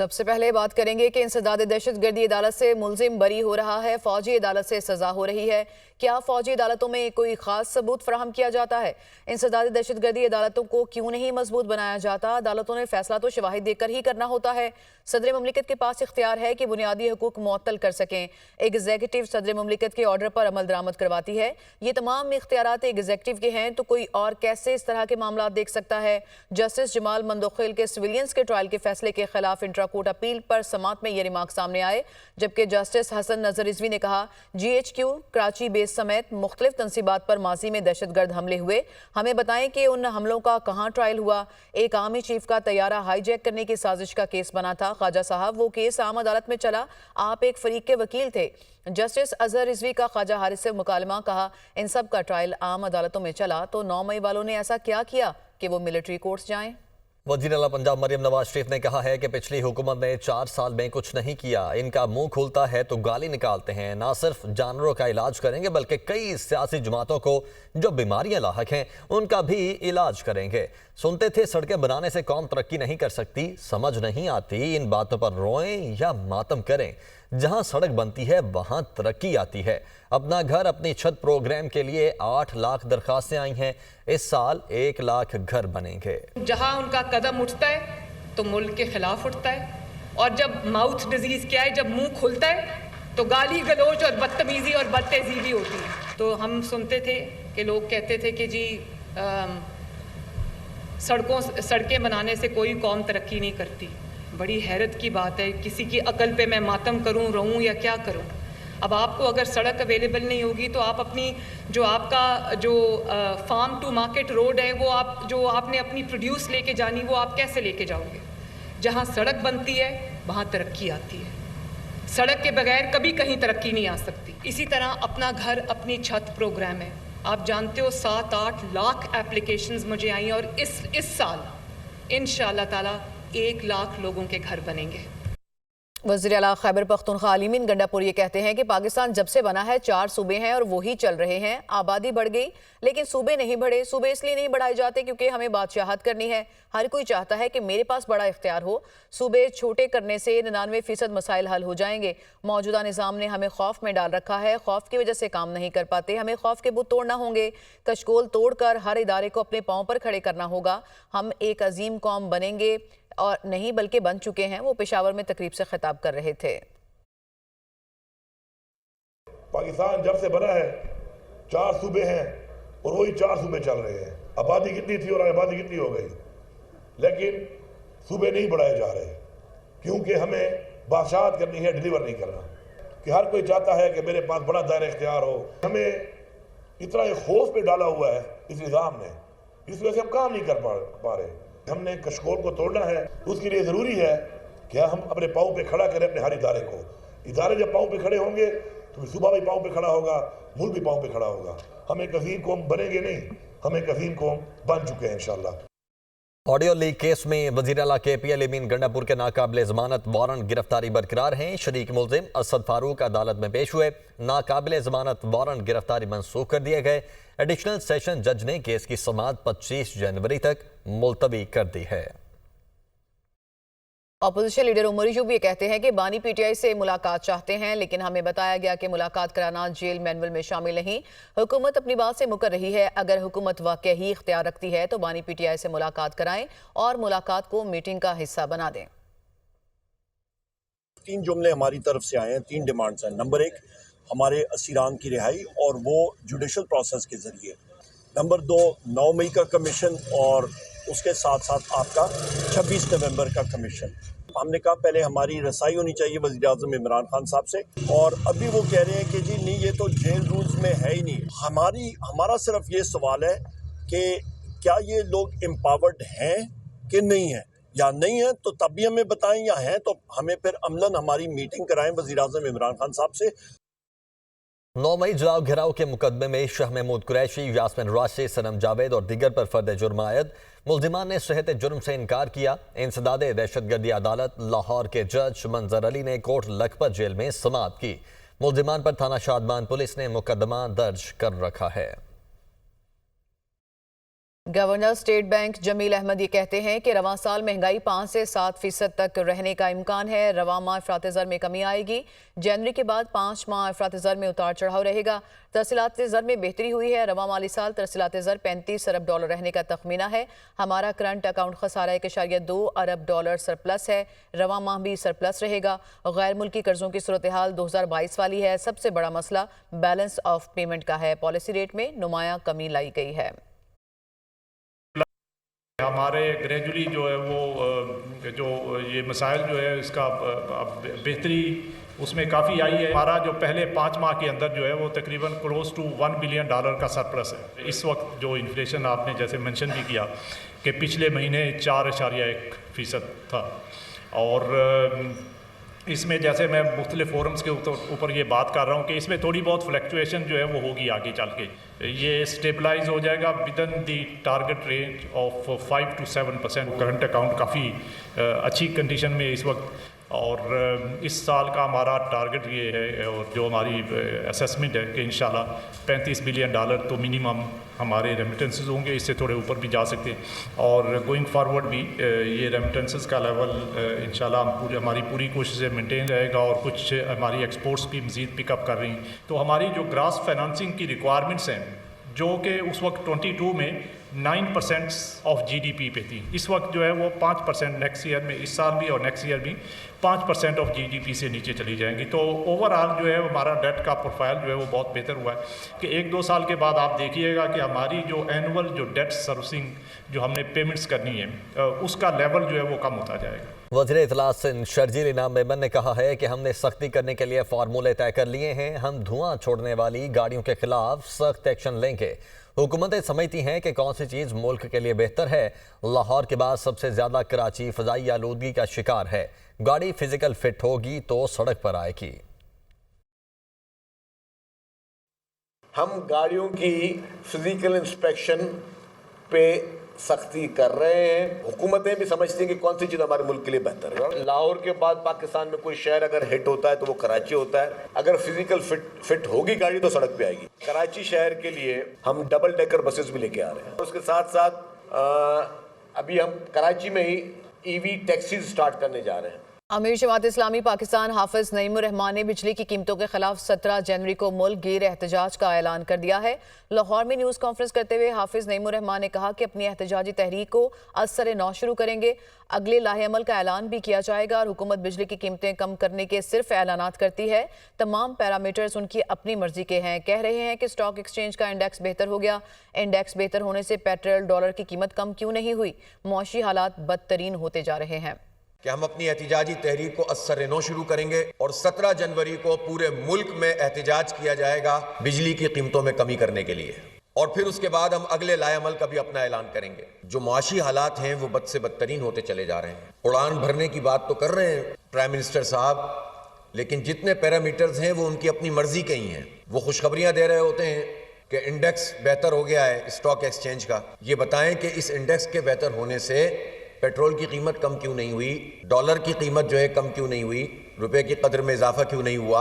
سب سے پہلے بات کریں گے کہ انسداد دہشت گردی عدالت سے ملزم بری ہو رہا ہے، فوجی عدالت سے سزا ہو رہی ہے۔ کیا فوجی عدالتوں میں کوئی خاص ثبوت فراہم کیا جاتا ہے؟ انسداد دہشت گردی عدالتوں کو کیوں نہیں مضبوط بنایا جاتا؟ عدالتوں نے فیصلہ تو شواہد دے کر ہی کرنا ہوتا ہے۔ صدر مملکت کے پاس اختیار ہے کہ بنیادی حقوق معطل کر سکیں۔ ایگزیکٹو صدر مملکت کے آرڈر پر عمل درآمد کرواتی ہے۔ یہ تمام اختیارات ایگزیکٹو کے ہیں تو کوئی اور کیسے اس طرح کے معاملات دیکھ سکتا ہے؟ جسٹس جمال مندوخیل کے سویلینز کے ٹرائل کے فیصلے کے خلاف انٹرا کورٹ اپیل پر سماعت میں یہ ریمارک سامنے آئے، جبکہ جسٹس حسن نظر رضوی نے کہا GHQ کراچی بیس سمیت مختلف تنصیبات پر ماضی میں دہشت گرد حملے ہوئے، ہمیں بتائیں کہ ان حملوں کا کہاں ٹرائل ہوا؟ ایک آرمی چیف کا طیارہ ہائی جیک کرنے کی سازش کا کیس بنا تھا۔ خواجہ صاحب، وہ کیس عام عدالت میں چلا، آپ ایک فریق کے وکیل تھے۔ جسٹس اظہر رضوی کا خواجہ حارث سے مکالمہ، کہا ان سب کا ٹرائل عام عدالتوں میں چلا تو 9 مئی والوں نے ایسا کیا کیا کہ وہ ملٹری کورٹس جائیں؟ وزیر اعلیٰ پنجاب مریم نواز شریف نے کہا ہے کہ پچھلی حکومت نے 4 سال میں کچھ نہیں کیا، ان کا منہ کھلتا ہے تو گالی نکالتے ہیں، نہ صرف جانوروں کا علاج کریں گے بلکہ کئی سیاسی جماعتوں کو جو بیماریاں لاحق ہیں ان کا بھی علاج کریں گے۔ سنتے تھے سڑکیں بنانے سے قوم ترقی نہیں کر سکتی، سمجھ نہیں آتی ان باتوں پر روئیں یا ماتم کریں، جہاں سڑک بنتی ہے وہاں ترقی آتی ہے۔ اپنا گھر اپنی چھت پروگرام کے لیے 8 لاکھ درخواستیں آئی ہیں، اس سال 1 لاکھ گھر بنیں گے۔ جہاں ان کا قدم اٹھتا ہے تو ملک کے خلاف اٹھتا ہے، اور جب ماؤتھ ڈیزیز کیا ہے، جب منہ کھلتا ہے تو گالی گلوچ اور بدتمیزی اور بد تہذیبی ہوتی ہے۔ تو ہم سنتے تھے کہ لوگ کہتے تھے کہ جی سڑکیں بنانے سے کوئی قوم ترقی نہیں کرتی۔ بڑی حیرت کی بات ہے، کسی کی عقل پہ میں ماتم کروں، رہوں یا کیا کروں؟ اب آپ کو اگر سڑک اویلیبل نہیں ہوگی تو آپ اپنی آپ کا فارم ٹو مارکیٹ روڈ ہے، وہ آپ نے اپنی پروڈیوس لے کے جانی، وہ آپ کیسے لے کے جاؤ گے؟ جہاں سڑک بنتی ہے وہاں ترقی آتی ہے، سڑک کے بغیر کبھی کہیں ترقی نہیں آ سکتی۔ اسی طرح اپنا گھر اپنی چھت پروگرام ہے، آپ جانتے ہو 7-8 لاکھ اپلیکیشنز مجھے آئیں، اور اس سال انشاءاللہ تعالی 1 لاکھ لوگوں کے گھر بنیں گے۔ وزیر اعلیٰ خیبر پختونخوا علی مین گنڈا پور یہ کہتے ہیں کہ پاکستان جب سے بنا ہے 4 صوبے ہیں اور وہی چل رہے ہیں، آبادی بڑھ گئی لیکن صوبے نہیں بڑھے۔ صوبے اس لیے نہیں بڑھائے جاتے کیونکہ ہمیں بادشاہت کرنی ہے، ہر کوئی چاہتا ہے کہ میرے پاس بڑا اختیار ہو۔ صوبے چھوٹے کرنے سے 99% مسائل حل ہو جائیں گے۔ موجودہ نظام نے ہمیں خوف میں ڈال رکھا ہے، خوف کی وجہ سے کام نہیں کر پاتے، ہمیں خوف کے بت توڑنا ہوں گے، کشکول توڑ کر ہر ادارے کو اپنے پاؤں پر کھڑے کرنا ہوگا۔ ہم ایک عظیم قوم بنیں گے اور نہیں بلکہ بن چکے ہیں۔ وہ پشاور میں تقریب سے خطاب کر رہے تھے۔ پاکستان جب سے بنا ہے 4 صوبے ہیں اور وہی 4 صوبے چل رہے ہیں۔ آبادی کتنی تھی اور آبادی کتنی ہو گئی، لیکن صوبے نہیں بڑھائے جا رہے کیونکہ ہمیں بادشاہت کرنی ہے، ڈیلیور نہیں کرنا، کہ ہر کوئی چاہتا ہے کہ میرے پاس بڑا دائرہ اختیار ہو۔ ہمیں اتنا ایک خوف پہ ڈالا ہوا ہے اس نظام نے، اس وجہ سے ہم کام نہیں کر پا رہے۔ ہم نے کشکول کو توڑنا ہے، اس کے لیے ضروری ہے کہ ہم اپنے پاؤں پہ کھڑا کریں اپنے ہر ادارے کو۔ ادارے جب پاؤں پہ کھڑے ہوں گے تو صوبہ بھی پاؤں پہ کھڑا ہوگا، ملک بھی پاؤں پہ کھڑا ہوگا۔ ہم ایک عظیم قوم بنیں گے نہیں، ہم ایک عظیم قوم بن چکے ہیں انشاءاللہ۔ آڈیو لیک کیس میں وزیر اعلیٰ KP علی مین گنڈا پور کے ناقابل ضمانت وارنٹ گرفتاری برقرار ہیں۔ شریک ملزم اسد فاروق عدالت میں پیش ہوئے، ناقابل ضمانت وارنٹ گرفتاری منسوخ کر دیے گئے۔ ایڈیشنل سیشن جج نے کیس کی سماعت 25 جنوری تک ملتوی کر دی ہے۔ اپوزیشن لیڈر عمر ایوب یہ کہتے ہیں کہ بانی PTI سے ملاقات چاہتے ہیں لیکن ہمیں بتایا گیا کہ ملاقات کرانا جیل مینول میں شامل نہیں۔ حکومت اپنی بات سے مکر رہی ہے، اگر حکومت واقعی اختیار رکھتی ہے تو بانی PTI سے ملاقات کرائیں اور ملاقات کو میٹنگ کا حصہ بنا دیں۔ 3 جملے ہماری طرف سے آئے ہیں، 3 ڈیمانڈز ہیں۔ نمبر 1 ہمارے اسیران کی رہائی اور وہ جوڈیشل پروسیس کے ذریعے۔ نمبر 2 9 مئی کا کمیشن اور اس کے ساتھ ساتھ آپ کا 26 نومبر کا کمیشن۔ ہم نے کہا پہلے ہماری رسائی ہونی چاہیے وزیر اعظم عمران خان صاحب سے، اور ابھی وہ کہہ رہے ہیں کہ جی نہیں یہ تو جیل رولز میں ہے ہی نہیں۔ ہمارا صرف یہ سوال ہے کہ کیا یہ لوگ امپاورڈ ہیں کہ نہیں ہیں، یا نہیں ہیں تو تب بھی ہمیں بتائیں، یا ہیں تو ہمیں پھر عملاً ہماری میٹنگ کرائیں وزیر اعظم عمران خان صاحب سے۔ 9 مئی جلاؤ گھراؤ کے مقدمے میں شاہ محمود قریشی، یاسمین راشد، صنم جاوید اور دیگر پر فرد جرم عائد۔ ملزمان نے صحت جرم سے انکار کیا۔ انسداد دہشت گردی عدالت لاہور کے جج منظر علی نے کوٹ لکھپت جیل میں سماعت کی۔ ملزمان پر تھانہ شادمان پولیس نے مقدمہ درج کر رکھا ہے۔ گورنر اسٹیٹ بینک جمیل احمد یہ کہتے ہیں کہ رواں سال مہنگائی 5 سے 7% تک رہنے کا امکان ہے۔ رواں ماہ افراط زر میں کمی آئے گی۔ جنوری کے بعد 5 ماہ افراط زر میں اتار چڑھاؤ رہے گا۔ ترسیلات زر میں بہتری ہوئی ہے۔ رواں مالی سال ترسیلات زر 35 ارب ڈالر رہنے کا تخمینہ ہے۔ ہمارا کرنٹ اکاؤنٹ خسارہ 1.2 ارب ڈالر سرپلس ہے۔ رواں ماہ بھی سرپلس رہے گا۔ غیر ملکی قرضوں کی صورتحال 2022 والی ہے۔ سب سے بڑا مسئلہ بیلنس آف پیمنٹ کا ہے۔ پالیسی ریٹ میں نمایاں کمی لائی گئی ہے۔ ہمارے گریجولی جو ہے وہ جو یہ مسائل جو ہے اس کا بہتری اس میں کافی آئی ہے۔ ہمارا جو پہلے 5 ماہ کے اندر جو ہے وہ تقریباً کلوز ٹو $1 بلین کا سرپلس ہے۔ اس وقت جو انفلیشن آپ نے جیسے منشن بھی کیا کہ پچھلے مہینے 4.1% تھا، اور اس میں جیسے میں مختلف فورمز کے اوپر یہ بات کر رہا ہوں کہ اس میں تھوڑی بہت فلیکچویشن جو ہے وہ ہوگی آگے چل کے، یہ اسٹیبلائز ہو جائے گا within the target range of 5 to 7%۔ Current account کافی اچھی کنڈیشن میں اس وقت، اور اس سال کا ہمارا ٹارگٹ یہ ہے، اور جو ہماری اسیسمنٹ ہے کہ انشاءاللہ $35 بلین تو منیمم ہمارے ریمیٹنسز ہوں گے۔ اس سے تھوڑے اوپر بھی جا سکتے ہیں، اور گوئنگ فارورڈ بھی یہ ریمیٹنسز کا لیول انشاءاللہ ہماری پوری کوشش سے مینٹین رہے گا، اور کچھ ہماری ایکسپورٹس بھی مزید پک اپ کر رہی ہیں۔ تو ہماری جو گراس فائنانسنگ کی ریکوائرمنٹس ہیں جو کہ اس وقت 22 میں 9% آف GDP پہ تھی، اس وقت جو ہے وہ 5% نیکسٹ ایئر میں، اس سال بھی اور نیکسٹ ایئر بھی 5% آف GDP سے نیچے چلی جائیں گی۔ تو اوور آل جو ہے ہمارا ڈیٹ کا پروفائل جو ہے وہ بہت بہتر ہوا ہے کہ 1-2 سال کے بعد آپ دیکھیے گا کہ ہماری جو اینول جو ڈیٹ سروسنگ جو ہم نے پیمنٹس کرنی ہے اس کا لیول جو ہے وہ کم ہوتا جائے گا۔ وزیر اطلاعات سندھ شرجیل انعام میمن نے کہا ہے کہ ہم نے سختی کرنے کے لیے فارمولے طے کر لیے ہیں۔ ہم دھواں چھوڑنے والی گاڑیوں کے خلاف سخت ایکشن لیں گے۔ حکومتیں سمجھتی ہیں کہ کون سی چیز ملک کے لیے بہتر ہے۔ لاہور کے بعد سب سے زیادہ کراچی فضائی آلودگی کا شکار ہے۔ گاڑی فزیکل فٹ ہوگی تو سڑک پر آئے گی۔ ہم گاڑیوں کی فزیکل انسپیکشن پہ سختی کر رہے ہیں۔ حکومتیں بھی سمجھتی ہیں کہ کون سی چیز ہمارے ملک کے لیے بہتر ہے۔ لاہور کے بعد پاکستان میں کوئی شہر اگر ہٹ ہوتا ہے تو وہ کراچی ہوتا ہے۔ اگر فزیکل فٹ ہوگی گاڑی تو سڑک پہ آئے گی۔ کراچی شہر کے لیے ہم ڈبل ڈیکر بسز بھی لے کے آ رہے ہیں۔ اس کے ساتھ ساتھ ابھی ہم کراچی میں ہی EV ٹیکسیز سٹارٹ کرنے جا رہے ہیں۔ امیر جماعت اسلامی پاکستان حافظ نعیم الرحمان نے بجلی کی قیمتوں کے خلاف 17 جنوری کو ملک گیر احتجاج کا اعلان کر دیا ہے۔ لاہور میں نیوز کانفرنس کرتے ہوئے حافظ نعیم الرحمان نے کہا کہ اپنی احتجاجی تحریک کو از سر نو شروع کریں گے۔ اگلے لاہے عمل کا اعلان بھی کیا جائے گا، اور حکومت بجلی کی قیمتیں کم کرنے کے صرف اعلانات کرتی ہے۔ تمام پیرامیٹرز ان کی اپنی مرضی کے ہیں۔ کہہ رہے ہیں کہ اسٹاک ایکسچینج کا انڈیکس بہتر ہو گیا۔ انڈیکس بہتر ہونے سے پیٹرول ڈالر کی قیمت کم کیوں نہیں ہوئی؟ معاشی حالات بدترین ہوتے جا رہے ہیں۔ کہ ہم اپنی احتجاجی تحریک کو از سر نو شروع کریں گے، اور 17 جنوری کو پورے ملک میں احتجاج کیا جائے گا بجلی کی قیمتوں میں کمی کرنے کے لیے، اور پھر اس کے بعد ہم اگلے لائے عمل کا بھی اپنا اعلان کریں گے۔ جو معاشی حالات ہیں وہ بد سے بدترین ہوتے چلے جا رہے ہیں۔ اڑان بھرنے کی بات تو کر رہے ہیں پرائم منسٹر صاحب، لیکن جتنے پیرامیٹرز ہیں وہ ان کی اپنی مرضی کے ہی ہیں۔ وہ خوشخبریاں دے رہے ہوتے ہیں کہ انڈیکس بہتر ہو گیا ہے اسٹاک ایکسچینج کا۔ یہ بتائیں کہ اس انڈیکس کے بہتر ہونے سے پیٹرول کی قیمت کم کیوں نہیں ہوئی، ڈالر کی قیمت جو ہے کم کیوں نہیں ہوئی، روپے کی قدر میں اضافہ کیوں نہیں ہوا؟